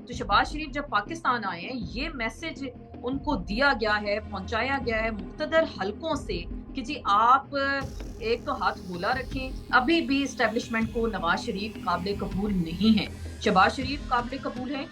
تو शहबाज शरीफ जब पाकिस्तान आए हैं, ये मैसेज उनको दिया गया है, पहुंचाया गया है मुख्तदर हलकों से कि जी आप एक तो हाथ गोला रखें। अभी भी इस्टेब्लिशमेंट को नवाज शरीफ काबिल कबूल नहीं है। शहबाज शरीफ काबिल कबूल है,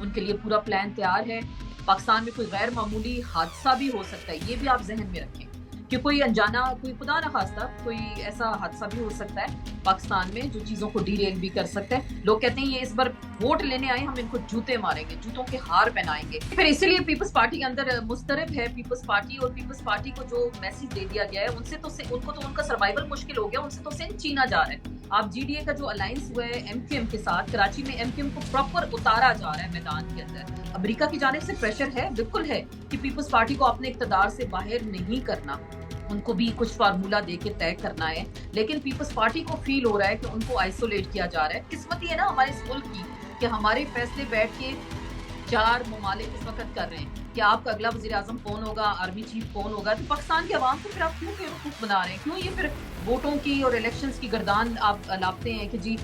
उनके लिए पूरा प्लान तैयार है। पाकिस्तान में कोई गैर मामूली हादसा भी हो सकता है, ये भी आप जहन में रखें कि कोई अनजाना, कोई खुदा न खास्ता कोई ऐसा हादसा भी हो सकता है पाकिस्तान में जो चीजों को डीरेल भी कर सकता है। लोग कहते हैं ये इस बार वोट लेने आए, हम इनको जूते मारेंगे, जूतों के हार पहनाएंगे। फिर इसीलिए पीपल्स पार्टी के अंदर मुस्तरब है पीपल्स पार्टी, और पीपल्स पार्टी को जो मैसेज दे दिया गया है उनसे तो उनको तो उनका सर्वाइवल मुश्किल हो गया, उनसे तो सिंध छीना जा रहा है। आप जीडीए का जो अलायंस हुआ है एमक्यूएम के साथ, कराची में एमक्यूएम को प्रॉपर उतारा जा रहा है मैदान के अंदर। अमेरिका की जानिब से प्रेशर है, बिल्कुल है, कि पीपल्स पार्टी को अपने इक्तदार से बाहर नहीं करना, उनको भी कुछ फार्मूला देके तय करना है। लेकिन पीपल्स पार्टी को फील हो रहा है कि उनको आइसोलेट किया जा रहा है। किस्मत ही है ना हमारे इस मुल्क की कि हमारे फैसले बैठ के 4 ममालिक इस वक्त कर रहे हैं कि आपका अगला वज़ीर आज़म कौन होगा, आर्मी चीफ कौन होगा। तो पाकिस्तान के अवाम को फिर आप क्यों बेवकूफ़ बना रहे हैं? क्यों ये फिर वोटों की और इलेक्शंस की गर्दान आप लापते हैं कि जी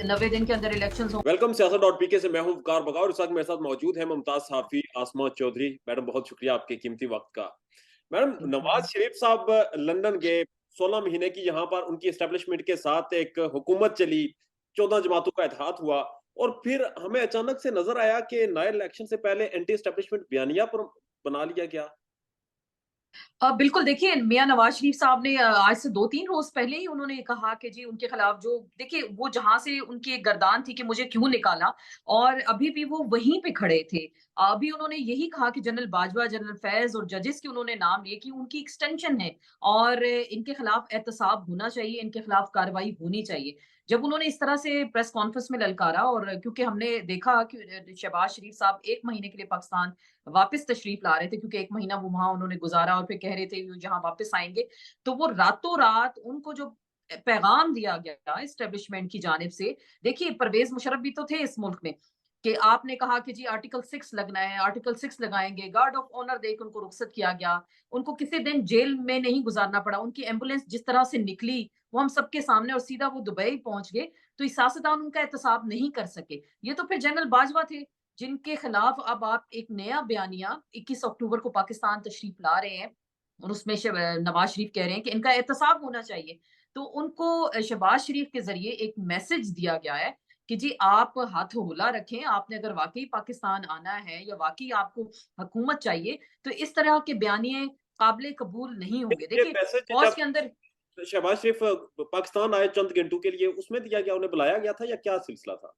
90 दिन के अंदर इलेक्शंस हो। वेलकम सियासत डॉट पीके से मैं हूं वकार बगौर। इस वक्त मेरे साथ मौजूद है मुमताज साफी आसमा चौधरी। मैडम बहुत शुक्रिया आपके कीमती वक्त का। मैडम, नवाज शरीफ साहब लंदन गए, 16 महीने की यहाँ पर उनकी एस्टेब्लिशमेंट के साथ एक हुकूमत चली, 14 जमातों का इत्तेहाद हुआ, और फिर हमें अचानक से नजर आया कि नए इलेक्शन से पहले एंटी एस्टेब्लिशमेंट बयानिया पर बना लिया गया। बिल्कुल देखिए, मियाँ नवाज शरीफ साहब ने आज से 2-3 रोज़ पहले ही उन्होंने कहा कि जी उनके खिलाफ जो देखिए वो जहाँ से उनकी एक गर्दान थी कि मुझे क्यों निकाला, और अभी भी वो वहीं पे खड़े थे। अभी उन्होंने यही कहा कि जनरल बाजवा, जनरल फैज़ और जजेस के उन्होंने नाम लिए कि उनकी एक्सटेंशन है और इनके खिलाफ एहतसाब होना चाहिए, इनके खिलाफ कार्रवाई होनी चाहिए। जब उन्होंने इस तरह से प्रेस कॉन्फ्रेंस में ललकारा, और क्योंकि हमने देखा कि शहबाज शरीफ साहब 1 महीने के लिए पाकिस्तान वापस तशरीफ ला रहे थे, क्योंकि 1 महीना वो वहाँ उन्होंने गुज़ारा और फिर कह रहे थे वो जहाँ वापस आएँगे, तो वो रातों-रात उनको जो पैगाम दिया गया एस्टेब्लिशमेंट की जानिब से, देखिए परवेज़ मुशर्रफ भी तो थे इस मुल्क में, कि आपने कहा कि जी आर्टिकल 6 लगना है, आर्टिकल 6 लगाएँगे, गार्ड ऑफ ऑनर देके उनको रुखसत किया गया। उनको किसी दिन जेल में नहीं गुज़ारना पड़ा, उनकी एम्बुलेंस जिस तरह से निकली, वो हम सबके सामने, और सीधा वो दुबई पहुँच गए, तो सियासतदान उनका एहतसाब नहीं कर सके। ये तो फिर जनरल बाजवा थे, जिनके खिलाफ अब आप एक नया बयानिया 21 अक्टूबर को पाकिस्तान तशरीफ ला रहे हैं, और उसमें नवाज शरीफ कह रहे हैं कि इनका एहतसाब होना चाहिए। तो उनको शहबाज शरीफ के जरिए एक मैसेज दिया गया है कि जी आप हाथ होला रखें, आपने अगर वाकई पाकिस्तान आना है या वाकई आपको हुकूमत चाहिए, तो इस तरह के बयानिए काबिल कबूल नहीं होंगे। ये देखिए मैसेज फौज जब के अंदर शहबाज शरीफ पाकिस्तान आए चंद घंटों के लिए, उसमें दिया गया, उन्हें बुलाया गया था या क्या सिलसिला था?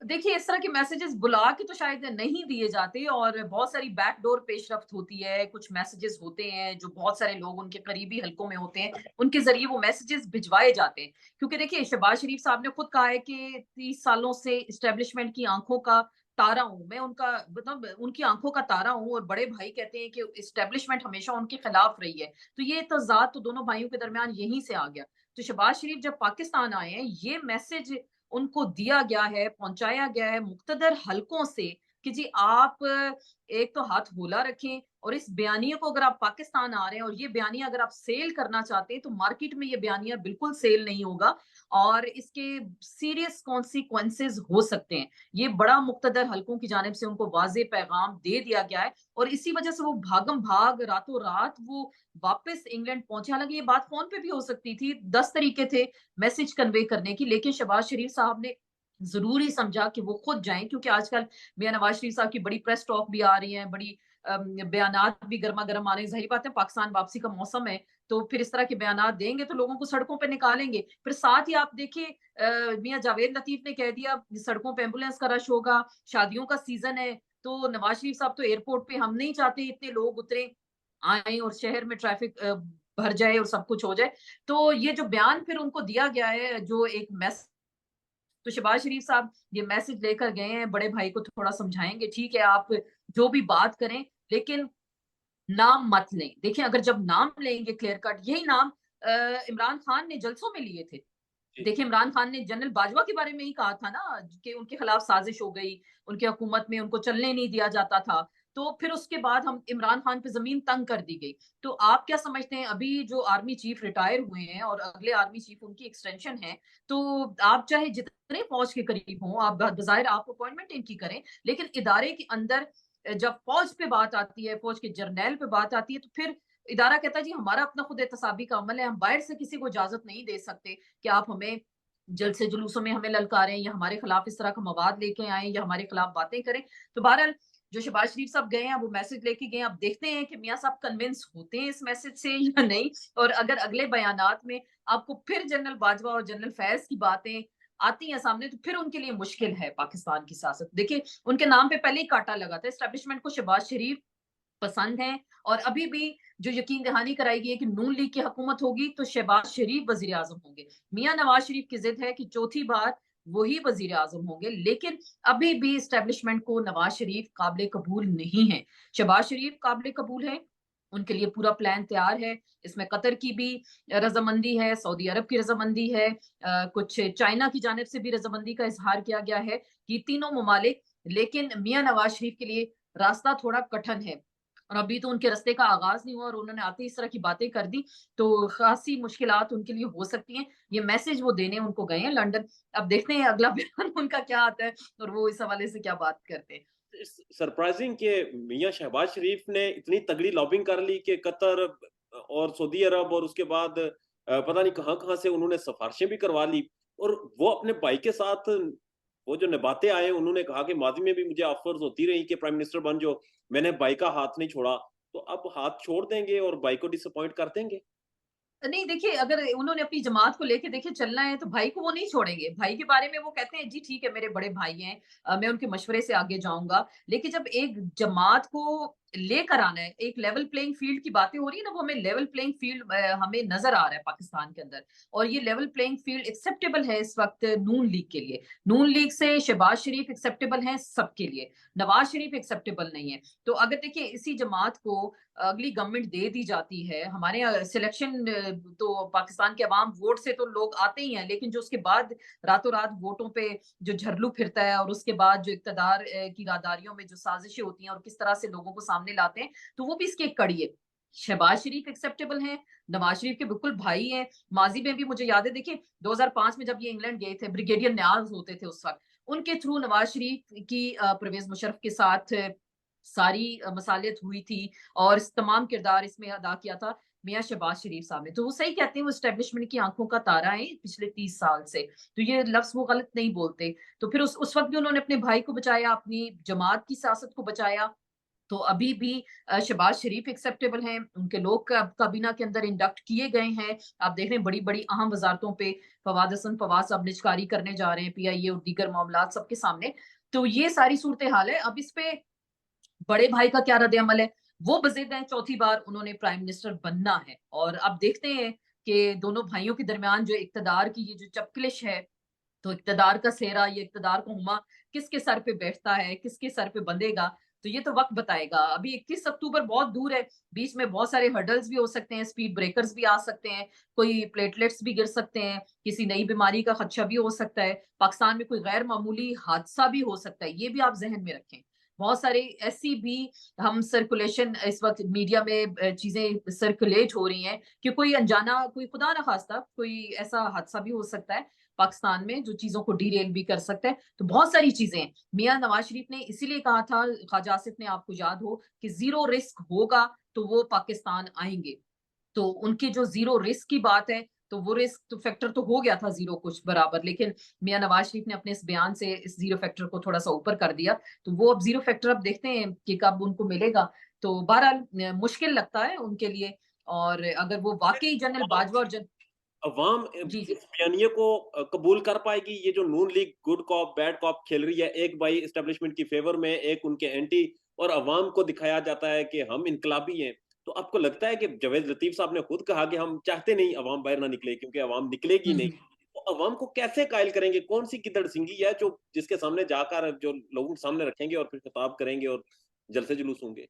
देखिए, इस तरह के मैसेजेस बुला के तो शायद नहीं दिए जाते, और बहुत सारी बैकडोर पेशरफ्त होती है। कुछ मैसेजेस होते हैं जो बहुत सारे लोग उनके करीबी हलकों में होते हैं, उनके ज़रिए वो मैसेजेस भिजवाए जाते हैं। क्योंकि देखिए, शहबाज शरीफ साहब ने खुद कहा है कि 30 सालों से एस्टेब्लिशमेंट की आँखों का तारा हूँ। मैं उनका मतलब उनकी आँखों का तारा हूँ, और बड़े भाई कहते हैं कि एस्टेब्लिशमेंट हमेशा उनके खिलाफ रही है। तो ये तज़ाद तो दोनों भाइयों के दरमियान यहीं से आ गया। तो शहबाज शरीफ जब पाकिस्तान आए हैं, ये मैसेज उनको दिया गया है, पहुँचाया गया है मुक़्तदर हलकों से कि जी आप एक तो हाथ गोला रखें, और इस बयानिए को अगर आप पाकिस्तान आ रहे हैं और ये बयानिया अगर आप सेल करना चाहते हैं, तो मार्केट में ये बयानिया बिल्कुल सेल नहीं होगा, और इसके सीरियस कॉन्सिक्वेंसेज़ हो सकते हैं। ये बड़ा मुक़्तदर हलकों की जानिब से उनको वाज़ेह पैगाम दे दिया गया है, और इसी वजह से वो भागम-भाग रातों-रात वो वापस इंग्लैंड पहुँचे। हालाँकि ये बात फ़ोन पे भी हो सकती थी, 10 तरीके थे मैसेज कन्वे करने की, लेकिन शहबाज शरीफ साहब ने ज़रूरी समझा कि वो खुद जाएँ, क्योंकि आजकल मियाँ नवाज़ शरीफ साहब की बड़ी प्रेस टॉक भी आ रही हैं, बड़ी बयानात भी गरमा-गरम आ रहे हैं। ज़ाहिर बात है पाकिस्तान वापसी का मौसम है, तो फिर इस तरह के बयानात देंगे तो लोगों को सड़कों पे निकालेंगे। फिर साथ ही आप देखिए मियाँ जावेद लतीफ़ ने कह दिया सड़कों पे एम्बुलेंस का रश होगा, शादियों का सीज़न है, तो नवाज़ शरीफ साहब तो एयरपोर्ट पे हम नहीं चाहते इतने लोग उतरें, आएँ और शहर में ट्रैफिक भर जाए और सब कुछ हो जाए। तो ये जो बयान फिर उनको दिया गया है, जो एक तो शहबाज शरीफ साहब ये मैसेज लेकर गए हैं, बड़े भाई को थोड़ा समझाएँगे, ठीक है आप जो भी बात करें, लेकिन नाम मत लें। देखिए अगर जब नाम लेंगे क्लियर कट, यही नाम इमरान खान ने जलसों में लिए थे। जी। देखिए इमरान खान ने जनरल बाजवा के बारे में ही कहा था ना कि उनके खिलाफ साजिश हो गई, उनकी हुकूमत में उनको चलने नहीं दिया जाता था। تو پھر اس کے بعد ہم عمران خان پہ زمین تنگ کر دی گئی. تو آپ کیا سمجھتے ہیں ابھی جو آرمی چیف ریٹائر ہوئے ہیں اور اگلے آرمی چیف ان کی ایکسٹینشن ہے, تو آپ چاہے جتنے فوج کے قریب ہوں, آپ بظاہر آپ اپوائنٹمنٹ ان کی کریں, لیکن ادارے کے اندر جب فوج پہ بات آتی ہے, فوج کے جرنیل پہ بات آتی ہے, تو پھر ادارہ کہتا ہے جی ہمارا اپنا خود احتسابی کا عمل ہے, ہم باہر سے کسی کو اجازت نہیں دے سکتے کہ آپ ہمیں جلسے جلوسوں میں ہمیں للکاریں یا ہمارے خلاف اس طرح کا مواد لے کے آئیں یا ہمارے خلاف باتیں کریں. تو بہرحال جو شہباز شریف صاحب گئے ہیں وہ میسج لے کے گئے ہیں. اب دیکھتے ہیں کہ میاں صاحب کنونس ہوتے ہیں اس میسج سے یا نہیں, اور اگر اگلے بیانات میں آپ کو پھر جنرل باجوہ اور جنرل فیض کی باتیں آتی ہیں سامنے, تو پھر ان کے لیے مشکل ہے پاکستان کی سیاست. دیکھیں ان کے نام پہ پہلے ہی کاٹا لگا تھا. اسٹیبلشمنٹ کو شہباز شریف پسند ہیں, اور ابھی بھی جو یقین دہانی کرائی گئی ہے کہ نون لیگ کی حکومت ہوگی تو شہباز شریف وزیر اعظم ہوں گے. میاں نواز شریف کی ضد ہے کہ چوتھی بار وہی وزیر اعظم ہوں گے, لیکن ابھی بھی اسٹیبلشمنٹ کو نواز شریف قابل قبول نہیں ہے. شہباز شریف قابل قبول ہے, ان کے لیے پورا پلان تیار ہے. اس میں قطر کی بھی رضامندی ہے, سعودی عرب کی رضامندی ہے, کچھ چائنا کی جانب سے بھی رضامندی کا اظہار کیا گیا ہے. یہ تینوں ممالک, لیکن میاں نواز شریف کے لیے راستہ تھوڑا کٹھن ہے, اور ابھی تو ان کے رستے کا آغاز نہیں ہوا, اور انہوں نے آتے اس طرح کی باتیں کر دی تو خاصی مشکلات ان کے لیے ہو سکتی ہیں. یہ میسج وہ دینے ان کو گئے ہیں لندن. اب دیکھتے ہیں اگلا بیان ان کا کیا آتا ہے اور وہ اس حوالے سے کیا بات کرتے ہیں. سرپرائزنگ کہ میاں شہباز شریف نے اتنی تگڑی لابنگ کر لی کہ قطر اور سعودی عرب اور اس کے بعد پتہ نہیں کہاں کہاں سے انہوں نے سفارشیں بھی کروا لی, اور وہ اپنے بھائی کے ساتھ وہ جو نباتیں آئے, انہوں نے کہا کہ ماضی میں بھی مجھے آفرز ہوتی رہی کہ پرائم منسٹر بن جو, میں نے بھائی کا ہاتھ نہیں چھوڑا, تو اب ہاتھ چھوڑ دیں گے اور بھائی کو ڈس اپوائنٹ کر دیں گے؟ نہیں دیکھیے, اگر انہوں نے اپنی جماعت کو لے کے دیکھے چلنا ہے تو بھائی کو وہ نہیں چھوڑیں گے. بھائی کے بارے میں وہ کہتے ہیں جی ٹھیک ہے میرے بڑے بھائی ہیں, میں ان کے مشورے سے آگے جاؤں گا. لیکن جب ایک جماعت کو لے کر آنا ہے, ایک لیول پلینگ فیلڈ کی باتیں ہو رہی ہے نا, وہ ہمیں لیول پلینگ فیلڈ ہمیں نظر آ رہا ہے پاکستان کے اندر, اور یہ لیول پلینگ فیلڈ ایکسیپٹیبل ہے اس وقت نون لیگ کے لیے. نون لیگ سے شہباز شریف ایکسیپٹیبل ہیں سب کے لیے, نواز شریف ایکسیپٹیبل نہیں ہے. تو اگر دیکھیں اسی جماعت کو اگلی گورنمنٹ دے دی جاتی ہے, ہمارے سلیکشن تو پاکستان کے عوام ووٹ سے تو لوگ آتے ہی ہیں, لیکن جو اس کے بعد راتوں رات ووٹوں پہ جو جھرلو پھرتا ہے, اور اس کے بعد جو اقتدار کی راداریوں میں جو سازشیں ہوتی ہیں اور کس طرح سے لوگوں کو سامنے لاتے ہیں, تو وہ بھی اس کی ایک کڑی ہے. شہباز شریف ایکسیپٹیبل ہیں, نواز شریف کے بالکل بھائی ہیں. ماضی میں بھی مجھے یاد ہے, دیکھیں 2005 میں جب یہ انگلینڈ گئے تھے, بریگیڈیئر نیاز ہوتے تھے اس وقت, ان کے تھرو نواز شریف کی پرویز مشرف کے ساتھ ساری مصالحت ہوئی تھی, اور تمام کردار اس میں ادا کیا تھا میاں شہباز شریف صاحب نے. تو وہ صحیح کہتے ہیں, وہ اسٹیبلشمنٹ کی آنکھوں کا تارا ہے پچھلے 30 سال سے, تو یہ لفظ وہ غلط نہیں بولتے. تو پھر اس وقت بھی انہوں نے اپنے بھائی کو بچایا, اپنی جماعت کی سیاست کو بچایا. تو ابھی بھی شہباز شریف ایکسیپٹیبل ہیں, ان کے لوگ کابینہ کے اندر انڈکٹ کیے گئے ہیں. آپ دیکھ رہے ہیں بڑی بڑی اہم وزارتوں پہ فواد حسن فواد صاحب نجکاری کرنے جا رہے ہیں, پی آئی اے اور دیگر معاملات سب کے سامنے. تو یہ ساری صورتحال ہے. اب اس پہ بڑے بھائی کا کیا رد عمل ہے, وہ بضد ہیں چوتھی بار انہوں نے پرائم منسٹر بننا ہے, اور اب دیکھتے ہیں کہ دونوں بھائیوں کے درمیان جو اقتدار کی یہ جو چپکلش ہے, تو اقتدار کا سہرا, یہ اقتدار کا ہما کس کے سر پہ بیٹھتا ہے, کس کے سر پہ بندھے گا, تو یہ تو وقت بتائے گا. ابھی 21 اکتوبر بہت دور ہے, بیچ میں بہت سارے ہرڈلز بھی ہو سکتے ہیں, سپیڈ بریکرز بھی آ سکتے ہیں, کوئی پلیٹلیٹس بھی گر سکتے ہیں, کسی نئی بیماری کا خدشہ بھی ہو سکتا ہے, پاکستان میں کوئی غیر معمولی حادثہ بھی ہو سکتا ہے. یہ بھی آپ ذہن میں رکھیں. بہت سارے ایسی بھی ہم سرکولیشن اس وقت میڈیا میں چیزیں سرکولیٹ ہو رہی ہیں کہ کوئی انجانا, کوئی خدا نہ خواستہ کوئی ایسا حادثہ بھی ہو سکتا ہے پاکستان میں جو چیزوں کو ڈی ریل بھی کر سکتا ہے. تو بہت ساری چیزیں ہیں. میاں نواز شریف نے اسی لیے کہا تھا, خواجہ آصف نے, آپ کو یاد ہو, کہ زیرو رسک ہوگا تو وہ پاکستان آئیں گے. تو ان کی جو زیرو رسک کی بات ہے, تو وہ رسک تو فیکٹر تو ہو گیا تھا زیرو کچھ برابر, لیکن میاں نواز شریف نے اپنے اس بیان سے اس زیرو فیکٹر کو تھوڑا سا اوپر کر دیا. تو وہ اب زیرو فیکٹر اب دیکھتے ہیں کہ کب ان کو ملے گا. تو بہرحال مشکل لگتا ہے ان کے لیے, اور اگر وہ واقعی جنرل باجوہ اور عوام جی اس بیانیے کو قبول کر پائے گی؟ یہ جو نون لیگ گڈ کاپ بیڈ کاپ کھیل رہی ہے, ایک بھائی اسٹیبلشمنٹ کی فیور میں, ایک ان کے اینٹی, اور عوام کو دکھایا جاتا ہے کہ ہم انقلابی ہیں. تو آپ کو لگتا ہے کہ جاوید لطیف صاحب نے خود کہا کہ ہم چاہتے نہیں عوام باہر نہ نکلے کیونکہ عوام نکلے گی نہیں, تو عوام کو کیسے قائل کریں گے؟ کون سی گدڑ سنگی ہے جو جس کے سامنے جا کر جو لوگوں کے سامنے رکھیں گے اور پھر خطاب کریں گے اور جلسے جلوس ہوں گے؟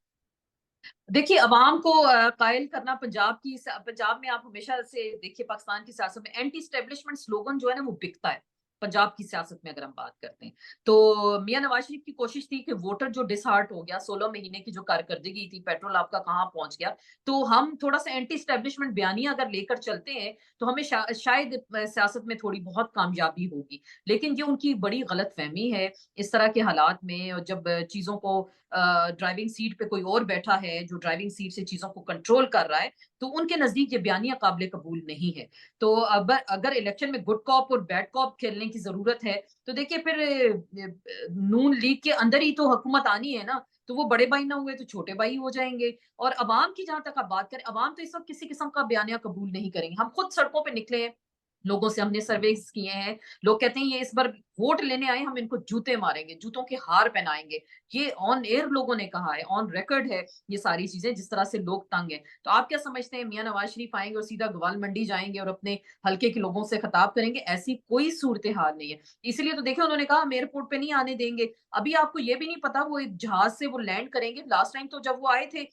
دیکھیے عوام کو قائل کرنا, پنجاب میں آپ ہمیشہ سے دیکھیے پاکستان کی سیاست میں اینٹی اسٹیبلشمنٹ سلوگن جو ہے نا وہ بکتا ہے. पंजाब की सियासत में अगर हम बात करते हैं, तो मियां नवाज शरीफ की कोशिश थी कि वोटर जो डिसहार्ट हो गया, 16 महीने की जो कारकर्दगी थी, पेट्रोल आपका कहाँ पहुंच गया, तो हम थोड़ा सा एंटी स्टैब्लिशमेंट बयानियां अगर लेकर चलते हैं तो हमें शायद सियासत में थोड़ी बहुत कामयाबी होगी। लेकिन ये उनकी बड़ी गलत फहमी है इस तरह के हालात में, और जब चीजों को ड्राइविंग सीट पे कोई और बैठा है जो ड्राइविंग सीट से चीजों को कंट्रोल कर रहा है, तो उनके नजदीक ये बयानियां काबिल कबूल नहीं है। तो अब अगर इलेक्शन में गुड कॉप और बैड कॉप खेलने की जरूरत है, तो देखिए फिर नून लीग के अंदर ही तो हुकूमत आनी है ना, तो वो बड़े भाई ना हुए तो छोटे भाई हो जाएंगे। और अवाम की जहां तक आप बात करें, अवाम तो इस वक्त किसी किस्म का बयानिया कबूल नहीं करेंगे। हम खुद सड़कों पे निकले हैं, लोगों से हमने सर्वेस किए हैं, लोग कहते हैं ये इस बार वोट लेने आए, हम इनको जूते मारेंगे, जूतों के हार पहनाएंगे। ये ऑन एयर लोगों ने कहा है, ऑन रिकॉर्ड है ये सारी चीजें, जिस तरह से लोग तंग हैं। तो आप क्या समझते हैं, मियां नवाज शरीफ आएंगे और सीधा ग्वाल मंडी जाएंगे और अपने हल्के के लोगों से खिताब करेंगे? ऐसी कोई सूरत हाल नहीं है। इसलिए तो देखिए उन्होंने कहा हम एयरपोर्ट पे नहीं आने देंगे। अभी आपको ये भी नहीं पता वो एक जहाज से वो लैंड करेंगे। लास्ट टाइम तो जब वो आए थे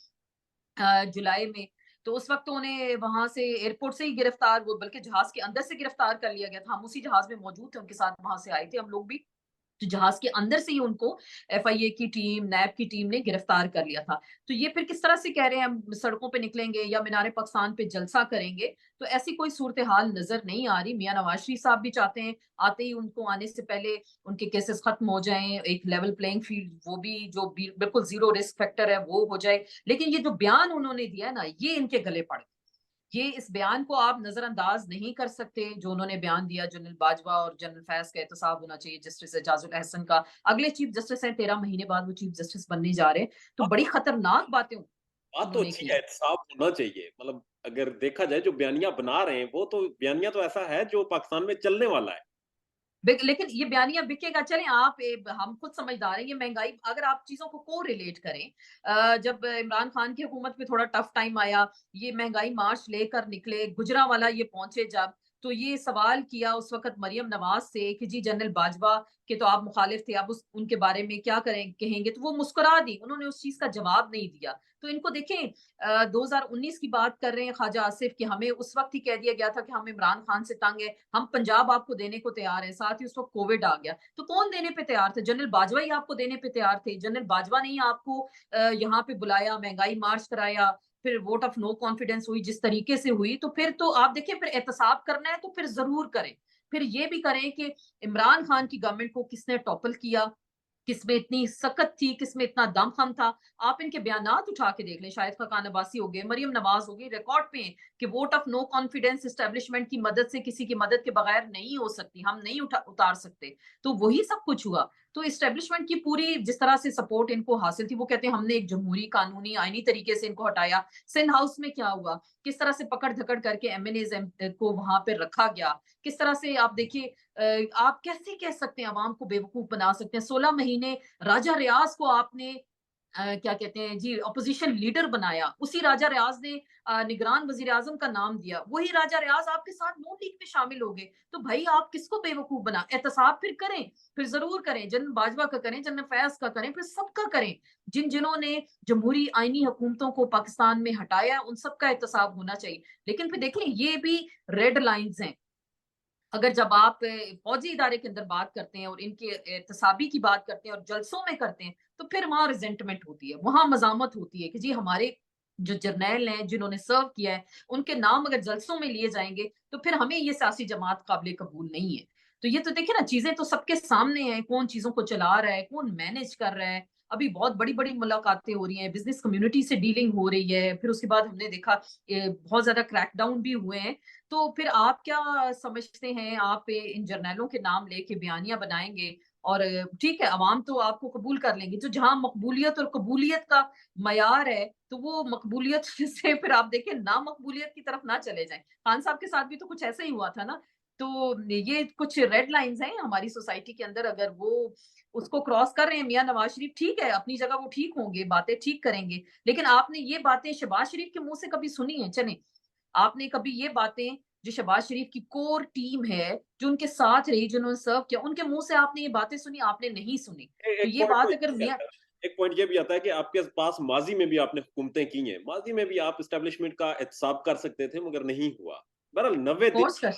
जुलाई में, तो उस वक्त तो उन्हें वहां से एयरपोर्ट से ही गिरफ्तार, वो बल्कि जहाज के अंदर से गिरफ्तार कर लिया गया था। हम उसी जहाज में मौजूद थे, उनके साथ वहां से आए थे हम लोग भी। तो जहाज के अंदर से ही उनको एफआईए की टीम, नैब की टीम ने गिरफ्तार कर लिया था। तो ये फिर किस तरह से कह रहे हैं हम सड़कों पे निकलेंगे या मीनार पाकिस्तान पे जलसा करेंगे? तो ऐसी कोई सूरत हाल नजर नहीं आ रही। मियां नवाज शरीफ साहब भी चाहते हैं आते ही उनको आने से पहले उनके केसेस खत्म हो जाएं, एक लेवल प्लेइंग फील्ड, वो भी जो बिल्कुल जीरो रिस्क फैक्टर है वो हो जाए। लेकिन ये जो बयान उन्होंने दिया है ना, ये इनके गले पड़, ये इस बयान को आप नजरअंदाज नहीं कर सकते जो उन्होंने बयान दिया। जनरल बाजवा और जनरल फैज का एहतसाब होना चाहिए जस्टिस एजाजुल अहसन का। अगले चीफ जस्टिस हैं, 13 महीने बाद वो चीफ जस्टिस बनने जा रहे हैं। तो बात बड़ी खतरनाक बातें बात तो उन्होंने अच्छी की है, हैं। एहतसाब होना चाहिए। मतलब अगर देखा जाए जो बयानियां बना रहे हैं, वो तो बयानिया तो ऐसा है जो पाकिस्तान में चलने वाला है। लेकिन ये बयानिया बिकेगा। चलें आप हम खुद समझदार हैं, ये महंगाई अगर आप चीजों को रिलेट करें, जब इमरान खान की हुकूमत पे थोड़ा टफ टाइम आया, ये महंगाई मार्च लेकर निकले, गुजरांवाला ये पहुंचे जब, तो ये सवाल किया उस वक्त मरियम नवाज से कि जी जनरल बाजवा के तो आप मुखालिफ थे, अब उनके बारे में क्या कहेंगे? तो वो मुस्कुरा दी, उन्होंने उस चीज का जवाब नहीं दिया। तो इनको देखें, 2019 की बात कर रहे हैं ख्वाजा आसिफ कि हमें उस वक्त ही कह दिया गया था कि हम इमरान खान से तंग है, हम पंजाब आपको देने को तैयार है। साथ ही उस वक्त कोविड आ गया, तो कौन देने पे तैयार थे? जनरल बाजवा ही आपको देने पे तैयार थे। जनरल बाजवा ने ही आपको यहाँ पे बुलाया, महंगाई मार्च कराया, फिर वोट ऑफ नो कॉन्फिडेंस हुई जिस तरीके से हुई। तो फिर तो आप देखिए, फिर एहतसाब करना है तो फिर जरूर करें। फिर ये भी करें कि इमरान खान की गवर्नमेंट को किसने टॉपल किया, किसमें इतनी सकत थी, किसमें इतना दमखम था। आप इनके बयानात उठा के देख लें, शाहिद खान अब्बासी हो गए, मरियम नवाज हो गई, रिकॉर्ड पे हैं कि vote of no confidence establishment की मदद से, किसी की मदद के बगैर नहीं हो सकती, हम नहीं उतार सकते। तो वही सब कुछ हुआ। तो एस्टेब्लिशमेंट की पूरी जिस तरह से सपोर्ट इनको हासिल थी, वो कहते हैं हमने एक जमहूरी कानूनी आईनी तरीके से इनको हटाया। सिंध हाउस में क्या हुआ, किस तरह से पकड़ धकड़ करके एमएनए को वहां पर रखा गया, किस तरह से आप देखिए, आप कैसे कह सकते हैं आवाम को बेवकूफ बना सकते हैं? 16 महीने राजा रियाज को आपने क्या कहते हैं जी, अपोजिशन लीडर बनाया, उसी राजा रियाज ने निगरान वजीर आजम का नाम दिया, वही राजा रियाज आपके साथ नून लीग में शामिल हो गए। तो भाई आप किसको बेवकूफ बना? एहतसाब फिर करें, फिर जरूर करें, जनरल बाजवा का करें, जनरल फैज का करें, फिर सबका करें। जिन जिन्होंने जमहूरी आईनी हुकूमतों को पाकिस्तान में हटाया, उन सबका एहतसाब होना चाहिए। लेकिन फिर देखें, ये भी रेड लाइंस हैं। अगर जब आप फौजी इदारे के अंदर बात करते हैं और इनके एहतसाबी की बात करते हैं और जलसों में करते हैं, तो फिर वहां रिजेंटमेंट होती है, वहां मजामत होती है कि जी हमारे जो जर्नैल हैं जिन्होंने सर्व किया है, उनके नाम अगर जलसों में लिए जाएंगे, तो फिर हमें ये सियासी जमात काबिल कबूल नहीं है। तो ये तो देखिए ना, चीजें तो सबके सामने हैं, कौन चीजों को चला रहा है, कौन मैनेज कर रहा है। अभी बहुत बड़ी बड़ी मुलाकातें हो रही हैं, बिजनेस कम्युनिटी से डीलिंग हो रही है, फिर उसके बाद हमने देखा बहुत ज्यादा क्रैकडाउन भी हुए हैं। तो फिर आप क्या समझते हैं, आप इन जर्नैलों के नाम लेके बयानियां बनाएंगे और ठीक है, अवाम तो आपको कबूल कर लेंगे। जो जहां मकबूलियत और कबूलियत का मयार है, तो वो मकबूलियत से फिर आप देखें ना मकबूलियत की तरफ ना चले जाएं। खान साहब के साथ भी तो कुछ ऐसा ही हुआ था ना। तो ये कुछ रेड लाइंस हैं हमारी सोसाइटी के अंदर, अगर वो उसको क्रॉस कर रहे हैं मियां नवाज शरीफ, ठीक है अपनी जगह वो ठीक होंगे, बातें ठीक करेंगे। लेकिन आपने ये बातें शहबाज शरीफ के मुंह से कभी सुनी है? चले, आपने कभी ये बातें जो शहबाज शरीफ की कोर टीम है, जो उनके साथ रही, जिन्होंने सर्व किया, उनके मुंह से आपने ये बातें सुनी? आपने नहीं सुनी। तो एक ये पॉइंट तो बात अगर ये भी मियां, आता है, एक पॉइंट ये भी आता है कि आपके पास माजी में भी आपने हुकूमतें की हैं, माजी में भी आप एस्टेब्लिशमेंट का एहतसाब कर सकते थे, मगर नहीं हुआ। बहरहाल 90 दिन कोर्स कर,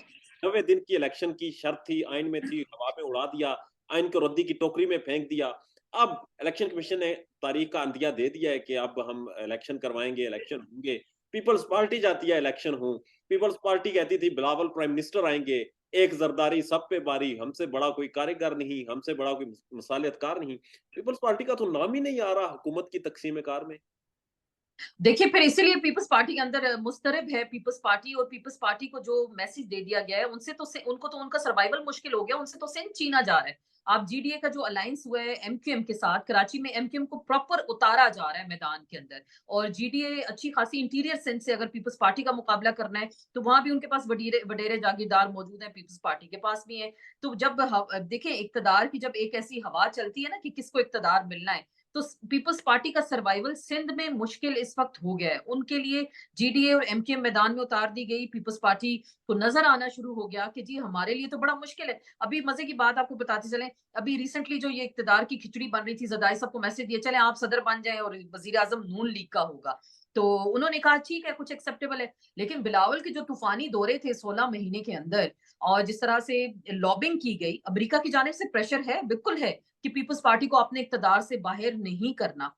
90 दिन की इलेक्शन की शर्त थी, आइन में थी, हवा में उड़ा दिया, आइन को रद्दी की टोकरी में फेंक दिया। अब इलेक्शन कमीशन ने तारीख का अंदिया दे दिया है कि अब हम इलेक्शन करवाएंगे, इलेक्शन होंगे। पीपल्स पार्टी जाती है इलेक्शन हो, पीपल्स पार्टी कहती थी बिलावल प्राइम मिनिस्टर आएंगे, एक जरदारी सब पे बारी, हमसे बड़ा कोई कारीगर नहीं, हमसे बड़ा कोई मसालियतकार नहीं। पीपल्स पार्टी का तो नाम ही नहीं आ रहा हुकूमत की तकसीम कार में। देखिए, फिर इसीलिए पीपल्स पार्टी के अंदर मुस्तरब है पीपल्स पार्टी, और पीपल्स पार्टी को जो मैसेज दे दिया गया है, उनसे तो उनको तो उनका सर्वाइवल मुश्किल हो गया, उनसे तो सिंध छीना जा रहा है। आप जीडीए का जो अलायंस हुआ है एमक्यूएम के साथ, कराची में एमक्यूएम को प्रॉपर उतारा जा रहा है मैदान के अंदर, और जीडीए अच्छी खासी इंटीरियर सिंध से अगर पीपल्स पार्टी का मुकाबला करना है तो वहां भी उनके पास वडेरे वडेरे जागीरदार मौजूद हैं, पीपल्स पार्टी के पास भी है। तो जब देखिए, इक्तदार की जब एक ऐसी हवा चलती है ना कि किसको इक्तदार मिलना है, तो पीपल्स पार्टी का सर्वाइवल सिंध में मुश्किल इस वक्त हो गया है। उनके लिए जीडीए और एमकेएम मैदान में उतार दी गई, पीपल्स पार्टी को नजर आना शुरू हो गया कि जी हमारे लिए तो बड़ा मुश्किल है। अभी मजे की बात आपको बताते चले, अभी रिसेंटली जो ये इक्तदार की खिचड़ी बन रही थी, जरदारी सबको मैसेज दिए चले आप सदर बन जाएं और वजीर आजम नून लीग का होगा, तो उन्होंने कहा ठीक है, कुछ एक्सेप्टेबल है। लेकिन बिलावल के जो तूफानी दौरे थे 16 महीने के अंदर, और जिस तरह से लॉबिंग की गई, अमेरिका की जानिब से प्रेशर है, बिल्कुल है, कि पीपल्स पार्टी को अपने इक्तदार से बाहर नहीं करना,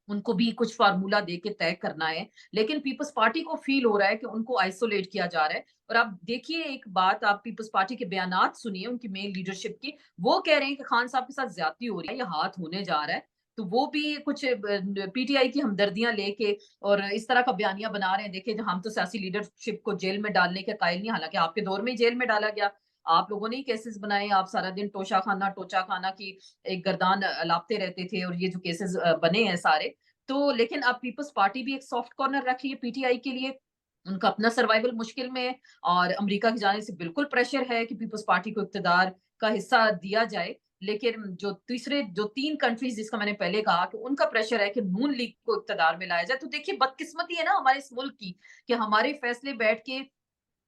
उनको भी कुछ फार्मूला दे के तय करना है। लेकिन पीपल्स पार्टी को फील हो रहा है कि उनको आइसोलेट किया जा रहा है। और आप देखिए, एक बात, आप पीपल्स पार्टी के बयानात सुनिए उनकी मेन लीडरशिप की, वो कह रहे हैं कि खान साहब के साथ ज्यादती हो रही है, या हाथ होने जा रहा है। तो वो भी कुछ पीटीआई की हमदर्दियां लेके और इस तरह का बयानिया बना रहे हैं। देखिए, हम तो सियासी लीडरशिप को जेल में डालने के कायल नहीं, हालांकि आपके दौर में ही जेल में डाला गया, आप लोगों ने ही केसेस बनाए, आप सारा दिन टोचा खाना की एक गर्दान लापते रहते थे, और ये जो केसेस बने हैं सारे। तो लेकिन अब पीपल्स पार्टी भी एक सॉफ्ट कॉर्नर रख रही है पीटीआई के लिए, उनका अपना सर्वाइवल मुश्किल में है, और अमेरिका की जाने से बिल्कुल प्रेशर है कि पीपल्स पार्टी को इक्तदार का हिस्सा दिया जाए। लेकिन जो तीन कंट्रीज जिसका मैंने पहले कहा कि उनका प्रेशर है कि नून लीग को इक्तदार में लाया जाए। तो देखिए, बदकिस्मती है ना हमारे इस मुल्क की कि हमारे फैसले बैठ के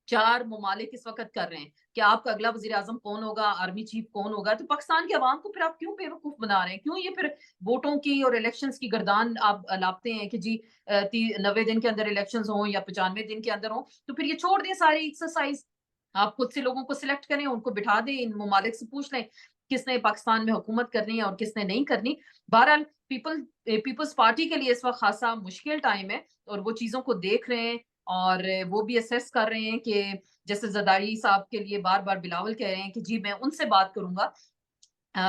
चार ममालिक इस वक्त कर रहे हैं कि आपका अगला वजीर आजम कौन होगा, आर्मी चीफ कौन होगा। तो पाकिस्तान के अवाम को फिर आप क्यों बेवकूफ बना रहे हैं, क्यों ये फिर वोटों की और इलेक्शंस की गर्दान आप लापते हैं कि जी 90 दिन के अंदर इलेक्शंस हों या 95 दिन के अंदर हों। तो फिर ये छोड़ दें सारी एक्सरसाइज, आप खुद से लोगों को सिलेक्ट करें, उनको बिठा दें, इन ममालिक से पूछ लें किसने पाकिस्तान में हुकूमत करनी है और किसने नहीं करनी। बहरहाल पीपल्स पार्टी के लिए इस वक्त खासा मुश्किल टाइम है, और वो चीजों को देख रहे हैं, और वो भी असेस कर रहे हैं कि जैसे जरदारी साहब के लिए बार बार बिलावल कह रहे हैं कि जी मैं उनसे बात करूंगा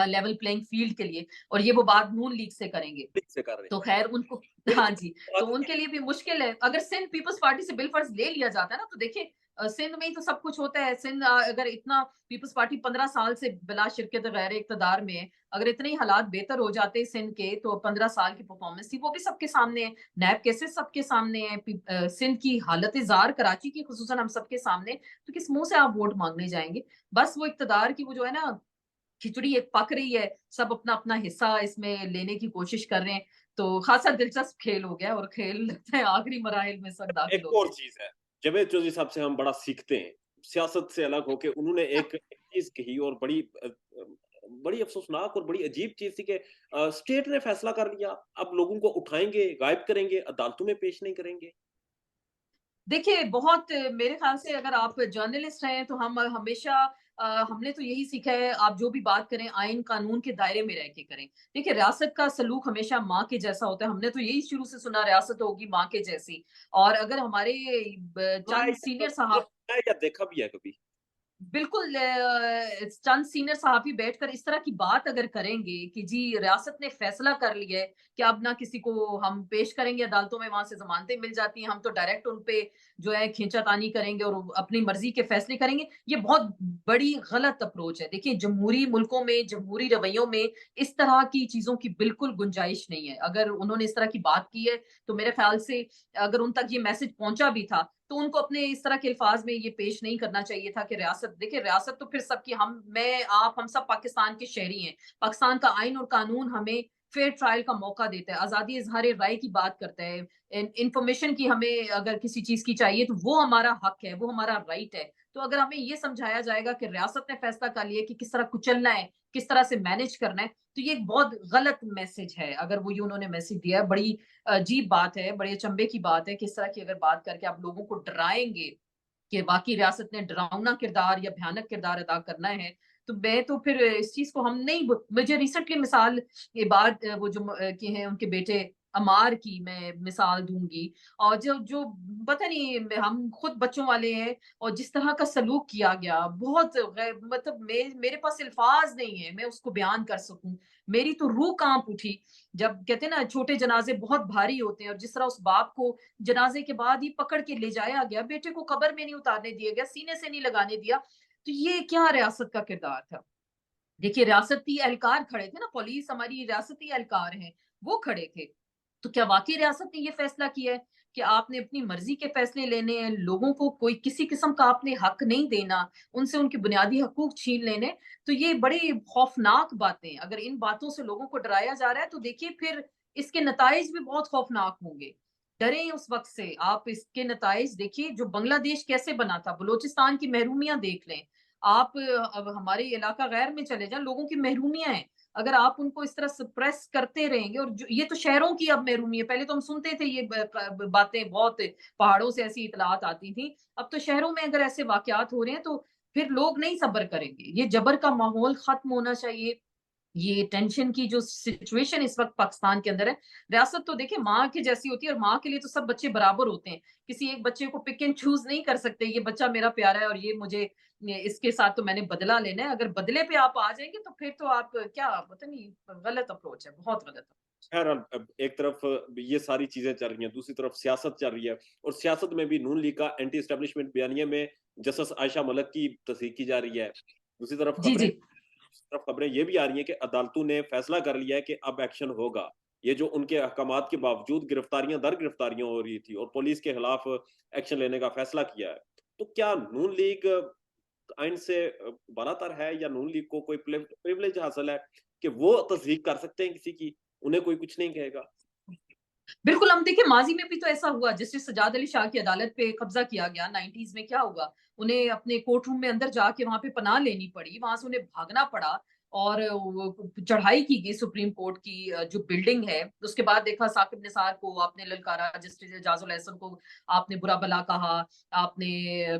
लेवल प्लेइंग फील्ड के लिए, और ये वो बात नून लीग से करेंगे। ठीक से कर रहे तो हैं। खैर उनको, हाँ बिल्कुल, जी, तो बात उनके लिए भी मुश्किल है। अगर सिंध पीपल्स पार्टी से बिलफर्ज ले लिया जाता है ना, तो देखिए सिंध में ही तो सब कुछ होता है। सिंध अगर इतना पीपल्स पार्टी 15 साल से बिला शिरकत गैर इक़्तिदार में है, अगर इतने ही हालात बेहतर हो जाते सिंध के, तो 15 साल की परफॉर्मेंस थी वो भी सबके सामने है, नैब केसेस सबके सामने है, सिंध की हालत जार कराची की खुसूसन हम सबके सामने। तो किस मुंह से आप वोट मांगने जाएंगे? बस वो इक़्तिदार की वो जो है ना खिचड़ी एक पक रही है, सब अपना अपना हिस्सा इसमें लेने की कोशिश कर रहे हैं। तो खासा दिलचस्प खेल हो गया, और खेल लगता है आखिरी मराहिल में सब दाखिल एक हो और गया। चीज है, जावेद चौधरी साहब से हम बड़ा सीखते हैं, सियासत से अलग होके उन्होंने एक चीज कही और बड़ी अफसोसनाक और बड़ी अजीब चीज थी कि स्टेट ने फैसला कर लिया, अब लोगों को उठाएंगे, गायब करेंगे, अदालतों में पेश नहीं करेंगे। देखिए, बहुत मेरे ख्याल से अगर आप जर्नलिस्ट हैं तो हम हमेशा हमने तो यही सीखा है, आप जो भी बात करें आइन कानून के दायरे में रह के करें। देखिए, रियासत का सलूक हमेशा माँ के जैसा होता है, हमने तो यही शुरू से सुना रियासत होगी माँ के जैसी। और अगर हमारे सुना है चंद या सीनियर मतलब साहब, सुना है या देखा भी है कभी? बिल्कुल चंद सीनियर साहब बैठकर इस तरह की बात अगर करेंगे कि जी रियासत ने फैसला कर लिया है कि अब ना किसी को हम पेश करेंगे अदालतों में, वहां से जमानतें मिल जाती हैं, हम तो डायरेक्ट उन पे जो है खींचातानी करेंगे और अपनी मर्जी के फैसले करेंगे, ये बहुत बड़ी गलत अप्रोच है। देखिए, जमहूरी मुल्कों में, जमहूरी रवैयों में इस तरह की चीजों की बिल्कुल गुंजाइश नहीं है। अगर उन्होंने इस तरह की बात की है तो मेरे ख्याल से अगर उन तक ये मैसेज पहुंचा भी था तो उनको अपने इस तरह के अल्फाज में ये पेश नहीं करना चाहिए था कि रियासत, देखिए रियासत तो फिर सबकी, मैं आप हम सब पाकिस्तान के शहरी हैं। पाकिस्तान का आइन और कानून हमें फेयर ट्रायल का मौका देता है, आजादी इजहार राय की बात करता है, इंफॉर्मेशन की हमें अगर किसी चीज की चाहिए तो वो हमारा हक है, वो हमारा राइट है। तो अगर हमें ये समझाया जाएगा कि रियासत ने फैसला कर लिया कि किस तरह कुचलना है, किस तरह से मैनेज करना है, तो ये एक बहुत गलत मैसेज है। अगर वो ये उन्होंने मैसेज दिया है, बड़ी अजीब बात है, बड़े अचंभे की बात है कि इस तरह की अगर बात करके आप लोगों को डराएंगे کہ باقی ریاست نے ڈراؤنا کردار یا بھیانک کردار ادا کرنا ہے، تو میں تو پھر اس چیز کو ہم نہیں، مجھے ریسنٹلی مثال یہ بات وہ جو کی ہیں ان کے بیٹے عمار کی میں مثال دوں گی، اور جو جو پتہ نہیں ہم خود بچوں والے ہیں، اور جس طرح کا سلوک کیا گیا بہت مطلب میرے پاس الفاظ نہیں ہے میں اس کو بیان کر سکوں، میری تو روح کانپ اٹھی جب کہتے ہیں نا چھوٹے جنازے بہت بھاری ہوتے ہیں، اور جس طرح اس باپ کو جنازے کے بعد ہی پکڑ کے لے جایا گیا، بیٹے کو قبر میں نہیں اتارنے دیا گیا، سینے سے نہیں لگانے دیا، تو یہ کیا ریاست کا کردار تھا؟ دیکھیے ریاستی اہلکار کھڑے تھے نا، پولیس ہماری ریاستی اہلکار ہیں، وہ کھڑے تھے، تو کیا واقعی ریاست نے یہ فیصلہ کیا ہے کہ آپ نے اپنی مرضی کے فیصلے لینے ہیں، لوگوں کو کوئی کسی قسم کا آپ نے حق نہیں دینا، ان سے ان کے بنیادی حقوق چھین لینے؟ تو یہ بڑی خوفناک باتیں، اگر ان باتوں سے لوگوں کو ڈرایا جا رہا ہے تو دیکھیے پھر اس کے نتائج بھی بہت خوفناک ہوں گے۔ ڈریں اس وقت سے، آپ اس کے نتائج دیکھیے، جو بنگلہ دیش کیسے بنا تھا، بلوچستان کی محرومیاں دیکھ لیں، آپ اب ہمارے علاقہ غیر میں چلے جائیں، لوگوں کی محرومیاں ہیں، اگر آپ ان کو اس طرح سپریس کرتے رہیں گے، اور یہ تو شہروں کی اب محرومی ہے، پہلے تو ہم سنتے تھے یہ باتیں بہت، پہاڑوں سے ایسی اطلاعات آتی تھیں، اب تو شہروں میں اگر ایسے واقعات ہو رہے ہیں تو پھر لوگ نہیں صبر کریں گے، یہ جبر کا ماحول ختم ہونا چاہیے۔ یہ ٹینشن کی جو سچویشن اس وقت پاکستان کے اندر ہے، ریاست تو دیکھیں ماں کے جیسی ہوتی ہے، اور ماں کے لیے تو سب بچے برابر ہوتے ہیں، کسی ایک بچے کو پک اینڈ چوز نہیں کر سکتے، یہ بچہ میرا پیارا ہے اور یہ مجھے اس کے ساتھ تو میں نے بدلہ لینا ہے، اگر بدلے پہ آپ آ جائیں گے تو پھر تو آپ کیا پتہ نہیں، غلط اپروچ ہے، بہت غلط اپروچ۔ بہرحال اب ایک طرف یہ ساری چیزیں چل رہی ہیں، دوسری طرف سیاست چل رہی ہے، اور سیاست میں بھی نون لیگ کا اینٹی اسٹیبلشمنٹ بیانیے میں جسٹس عائشہ ملک کی تصدیق کی جا رہی ہے، دوسری جی جی خبریں یہ بھی آ رہی ہیں کہ عدالتوں نے فیصلہ کر لیا ہے کہ اب ایکشن ہوگا، یہ جو ان کے احکامات کے باوجود گرفتاریاں در گرفتاریاں ہو رہی تھی اور پولیس کے خلاف ایکشن لینے کا فیصلہ کیا ہے، تو کیا نون لیگ آئین سے بالاتر ہے، یا نون لیگ کو کوئی پریولیج حاصل ہے کہ وہ تصدیق کر سکتے ہیں کسی کی، انہیں کوئی کچھ نہیں کہے گا؟ بالکل، ہم دیکھیں ماضی میں بھی تو ایسا ہوا، جسٹس سجاد علی شاہ کی عدالت پہ قبضہ کیا گیا 90s میں، کیا ہوا، انہیں اپنے کورٹ روم میں اندر جا کے وہاں پہ پناہ لینی پڑی، وہاں سے انہیں بھاگنا پڑا، اور چڑھائی کی گئی سپریم کورٹ کی جو بلڈنگ ہے، اس کے بعد دیکھا ثاقب نثار کو آپ نے للکارا، جسٹس اعجاز الاحسن کو آپ نے برا بھلا کہا، آپ نے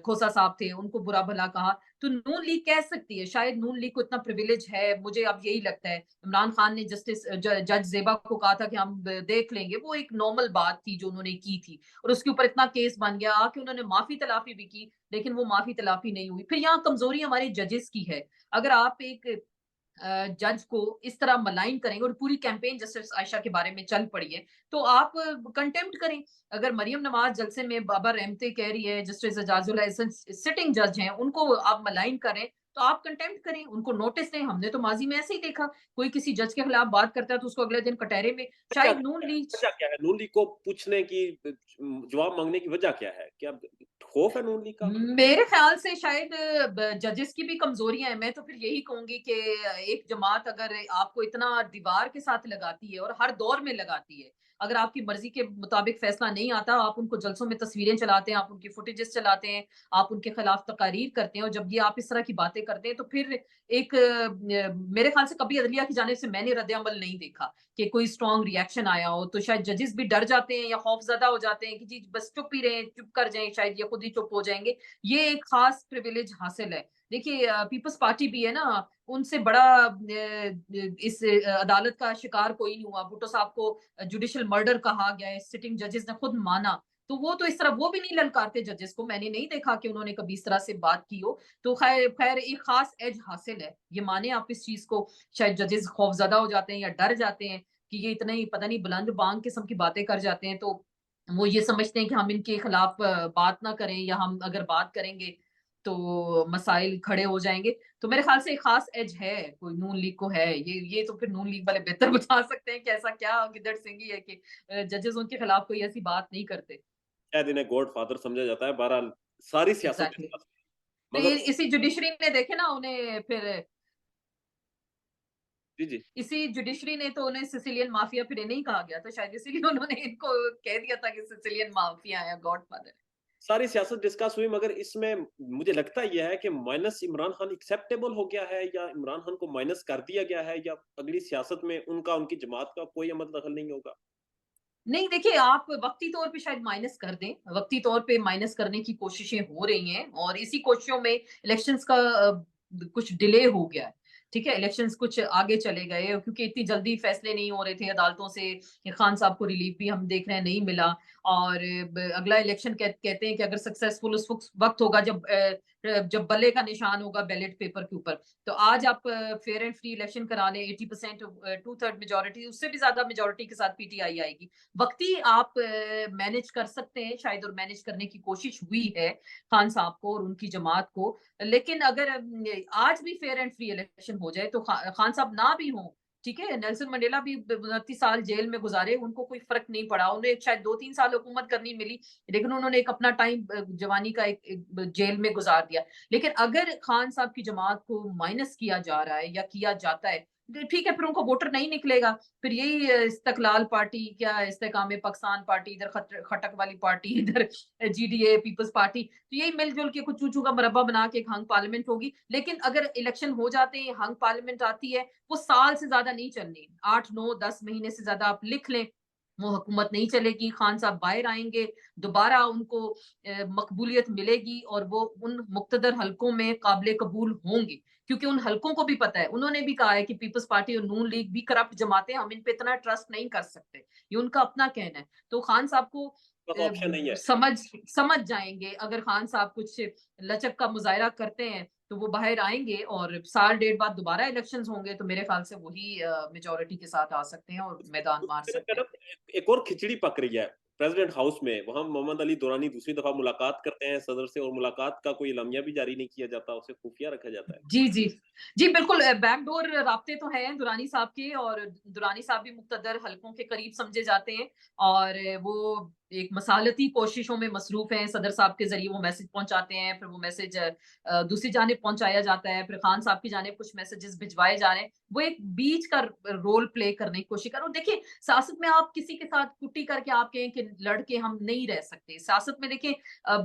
کھوسا صاحب تھے ان کو برا بھلا کہا، تو نون لیگ کہہ سکتی ہے، شاید نون لیگ کو اتنا پریویلیج ہے، مجھے اب یہی لگتا ہے، عمران خان نے جسٹس جج زیبا کو کہا تھا کہ ہم دیکھ لیں گے، وہ ایک نارمل بات تھی جو انہوں نے کی تھی، اور اس کے اوپر اتنا کیس بن گیا کہ انہوں نے معافی تلافی بھی کی، لیکن وہ معافی تلافی نہیں ہوئی۔ پھر یہاں کمزوری ہمارے ججز کی ہے، اگر آپ ایک جج کو اس طرح ملائن کریں گے، اور پوری کیمپین جسٹس عائشہ کے بارے میں چل پڑی ہے، تو آپ کنٹمپٹ کریں، اگر مریم نواز جلسے میں بابا رحمتے کہہ رہی ہے، جسٹس اعجاز الاحسن سٹنگ جج ہیں، ان کو آپ ملائن کریں تو آپ کنٹمپٹ کریں، ان کو نوٹس دیں، ہم نے تو ماضی میں ایسے ہی دیکھا، کوئی کسی جج کے خلاف بات کرتا ہے تو اس کو اگلے دن کٹہرے میں، شاید نون لیگ، وجہ کیا ہے نون لیگ کو پوچھنے کی، جواب مانگنے کی وجہ کیا ہے؟ کیا خوف ہے نون لیگ کا؟ میرے خیال سے شاید ججز کی بھی کمزوریاں ہیں، میں تو پھر یہی کہوں گی کہ ایک جماعت اگر آپ کو اتنا دیوار کے ساتھ لگاتی ہے اور ہر دور میں لگاتی ہے، اگر آپ کی مرضی کے مطابق فیصلہ نہیں آتا، آپ ان کو جلسوں میں تصویریں چلاتے ہیں، آپ ان کی فوٹیجز چلاتے ہیں، آپ ان کے خلاف تقاریر کرتے ہیں، اور جب یہ آپ اس طرح کی باتیں کرتے ہیں تو پھر ایک میرے خیال سے کبھی عدلیہ کی جانب سے میں نے رد عمل نہیں دیکھا کہ کوئی اسٹرانگ ریئیکشن آیا ہو، تو شاید ججز بھی ڈر جاتے ہیں یا خوف زدہ ہو جاتے ہیں کہ جی بس چپ ہی رہیں، چپ کر جائیں، شاید یہ خود ہی چپ ہو جائیں گے، یہ ایک خاص پریویلیج حاصل ہے۔ دیکھیے پیپلز پارٹی بھی ہے نا، ان سے بڑا اس عدالت کا شکار کوئی نہیں ہوا، بھٹو صاحب کو جوڈیشل مرڈر کہا گیا ہے، سٹنگ ججز نے خود مانا، تو وہ تو اس طرح وہ بھی نہیں للکارتے ججز کو، میں نے نہیں دیکھا کہ انہوں نے کبھی اس طرح سے بات کی ہو، تو خیر ایک خاص ایج حاصل ہے، یہ مانے آپ اس چیز کو، شاید ججز خوف زدہ ہو جاتے ہیں یا ڈر جاتے ہیں کہ یہ اتنا ہی پتہ نہیں بلند بانگ قسم کی باتیں کر جاتے ہیں، تو وہ یہ سمجھتے ہیں کہ ہم ان کے خلاف بات نہ کریں، یا ہم اگر بات کریں گے تو مسائل کھڑے ہو جائیں گے، تو میرے خیال سے ایک خاص ایج ہے، کوئی نون لیگ کو ہے، یہ تو پھر نون لیگ والے بہتر بتا سکتے ہیں کہ ایسا کیا گدڑ سنگھی ہے کہ ججز ان کے خلاف کوئی ایسی بات نہیں کرتے۔ شاید انہیں گوڈ فادر سمجھا جاتا ہے، بہرحال ساری سیاست ایگزیکٹلی، تو مگر یہ اسی جوڈیشری نے دیکھے نا انہیں پھر، جی جی اسی جوڈیشری نے تو انہیں سسیلین مافیا پھر نہیں کہا گیا، تو شاید اسی لیے انہوں نے ان کو کہہ دیا تھا کہ سسیلین مافیا ہے، گاڈ فادر۔ ساری سیاست ڈسکس ہوئی، مگر اس میں مجھے لگتا یہ ہے کہ مائنس عمران خان ایکسیپٹیبل ہو گیا ہے، یا عمران خان کو مائنس کر دیا گیا ہے، یا اگلی سیاست میں ان کا ان کی جماعت کا کوئی عمل دخل نہیں ہوگا؟ नहीं देखिए, आप वक़्ती तौर पे शायद माइनस कर दें, वक़्ती तौर पे माइनस करने की कोशिशें हो रही हैं और इसी कोशिशों में इलेक्शंस का कुछ डिले हो गया है, ठीक है? इलेक्शंस कुछ आगे चले गए क्योंकि इतनी जल्दी फैसले नहीं हो रहे थे अदालतों से, खान साहब को रिलीफ भी हम देख रहे हैं नहीं मिला और अगला इलेक्शन कहते हैं कि अगर सक्सेसफुल उस वक़्त होगा जब बल्ले का निशान होगा बैलेट पेपर के ऊपर। तो आज आप फेयर एंड फ्री इलेक्शन करा लें 80% 2/3 मेजॉरिटी उससे भी ज़्यादा मेजॉरिटी के साथ पीटीआई आएगी। वक़्ती आप मैनेज कर सकते हैं शायद और मैनेज करने की कोशिश हुई है खान साहब को और उनकी जमात को। लेकिन अगर आज भी फेयर एंड फ्री इलेक्शन हो जाए तो खान साहब ना भी हों, ठीक है? नेल्सन मंडेला भी 29 साल जेल में गुज़ारे, उनको कोई फ़र्क नहीं पड़ा। उन्हें शायद 2-3 साल हुकूमत करनी मिली, लेकिन उन्होंने एक अपना टाइम जवानी का एक एक जेल में गुज़ार दिया। लेकिन अगर खान साहब की जमात को माइनस किया जा रहा है या किया जाता है, ठीक है, फिर उनको वोटर नहीं निकलेगा। फिर यही इस्तकलाल पार्टी, क्या इस्तेकाम पाकिस्तान पार्टी, इधर खटक वाली पार्टी, इधर जीडीए, पीपल्स पार्टी, तो यही मिलजुल के कुछ चूचू का मुरब्बा बना के एक हंग पार्लियामेंट होगी। लेकिन अगर इलेक्शन हो जाते हैं, हंग पार्लियामेंट आती है, वो साल से ज्यादा नहीं चलनी, 8 9 10 महीने से ज्यादा आप लिख लें, वो हुकूमत नहीं चलेगी। खान साहब बाहर आएंगे, दोबारा उनको मकबूलियत मिलेगी और वो उन मुक्तदर हलकों में काबिल कबूल होंगे, क्योंकि उन हलकों को भी पता है, उन्होंने भी कहा है कि पीपल्स पार्टी और नून लीग भी करप्ट जमाते हैं, हम इन पे इतना ट्रस्ट नहीं कर सकते, ये उनका अपना कहना है। तो खान साहब को बस ऑप्शन नहीं है। समझ समझ जाएंगे, अगर खान साहब कुछ लचक का मुजाहरा करते हैं तो वो बाहर आएंगे और साल डेढ़ बाद दोबारा इलेक्शंस होंगे, तो मेरे ख्याल से वही मेजोरिटी के साथ आ सकते हैं और मैदान मार सकते हैं। मैडम एक और खिचड़ी पक रही है प्रेसिडेंट हाउस में, वहां मोहम्मद अली दुरानी दूसरी दफा मुलाकात करते हैं सदर से और मुलाकात का कोई एलामिया भी जारी नहीं किया जाता, उसे खुफिया रखा जाता है। जी, जी। जी, बिल्कुल बैकडोर राब्ते तो हैं दुरानी साहब के और दुरानी साहब भी मुक़्तदर हलकों के करीब समझे जाते हैं और वो एक मसालती कोशिशों में मसरूफ़ हैं। सदर साहब के ज़रिए वो मैसेज पहुँचाते हैं, फिर वो मैसेज दूसरी जानिब पहुँचाया जाता है, फिर खान साहब की जानिब कुछ मैसेजेस भिजवाए जा रहे हैं। वो एक बीच का रोल प्ले करने की कोशिश कर रहे हैं। और देखिए, सियासत में आप किसी के साथ कुट्टी करके आप कहें कि लड़ के हम नहीं रह सकते। सियासत में देखिए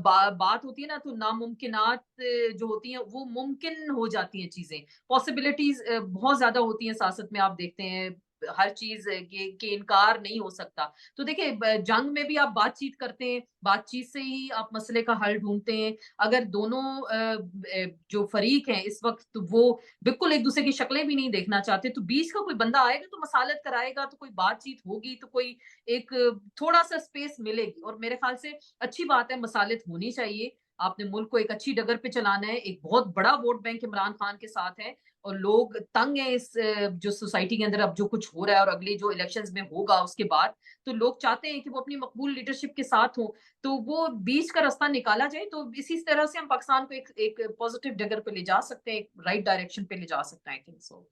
बात होती है ना, तो नामुमकिनात जो होती हैं वो मुमकिन हो जाती हैं चीजें, पॉसिबिलिटीज बहुत ज्यादा होती हैं सियासत में, आप देखते हैं हर चीज के इनकार नहीं हो सकता। तो देखिए जंग में भी आप बातचीत करते हैं, बातचीत से ही आप मसले का हल ढूंढते हैं। अगर दोनों जो फरीक हैं इस वक्त, तो वो बिल्कुल एक दूसरे की शक्लें भी नहीं देखना चाहते, तो बीच का कोई बंदा आएगा तो मसालत कराएगा, तो कोई बातचीत होगी, तो कोई एक थोड़ा सा स्पेस मिलेगी। और मेरे ख्याल से अच्छी बात है, मसालत होनी चाहिए। आपने मुल्क को एक अच्छी डगर पे चलाना है। एक बहुत बड़ा वोट बैंक इमरान खान के साथ है और लोग तंग हैं इस जो सोसाइटी के अंदर अब जो कुछ हो रहा है और अगली जो इलेक्शंस में होगा उसके बाद, तो लोग चाहते हैं कि वो अपनी मकबूल लीडरशिप के साथ हो, तो वो बीच का रास्ता निकाला जाए। तो इसी तरह से हम पाकिस्तान को एक पॉजिटिव डगर पे ले जा सकते हैं, एक राइट डायरेक्शन पे ले जा सकते हैं, आई थिंक सो।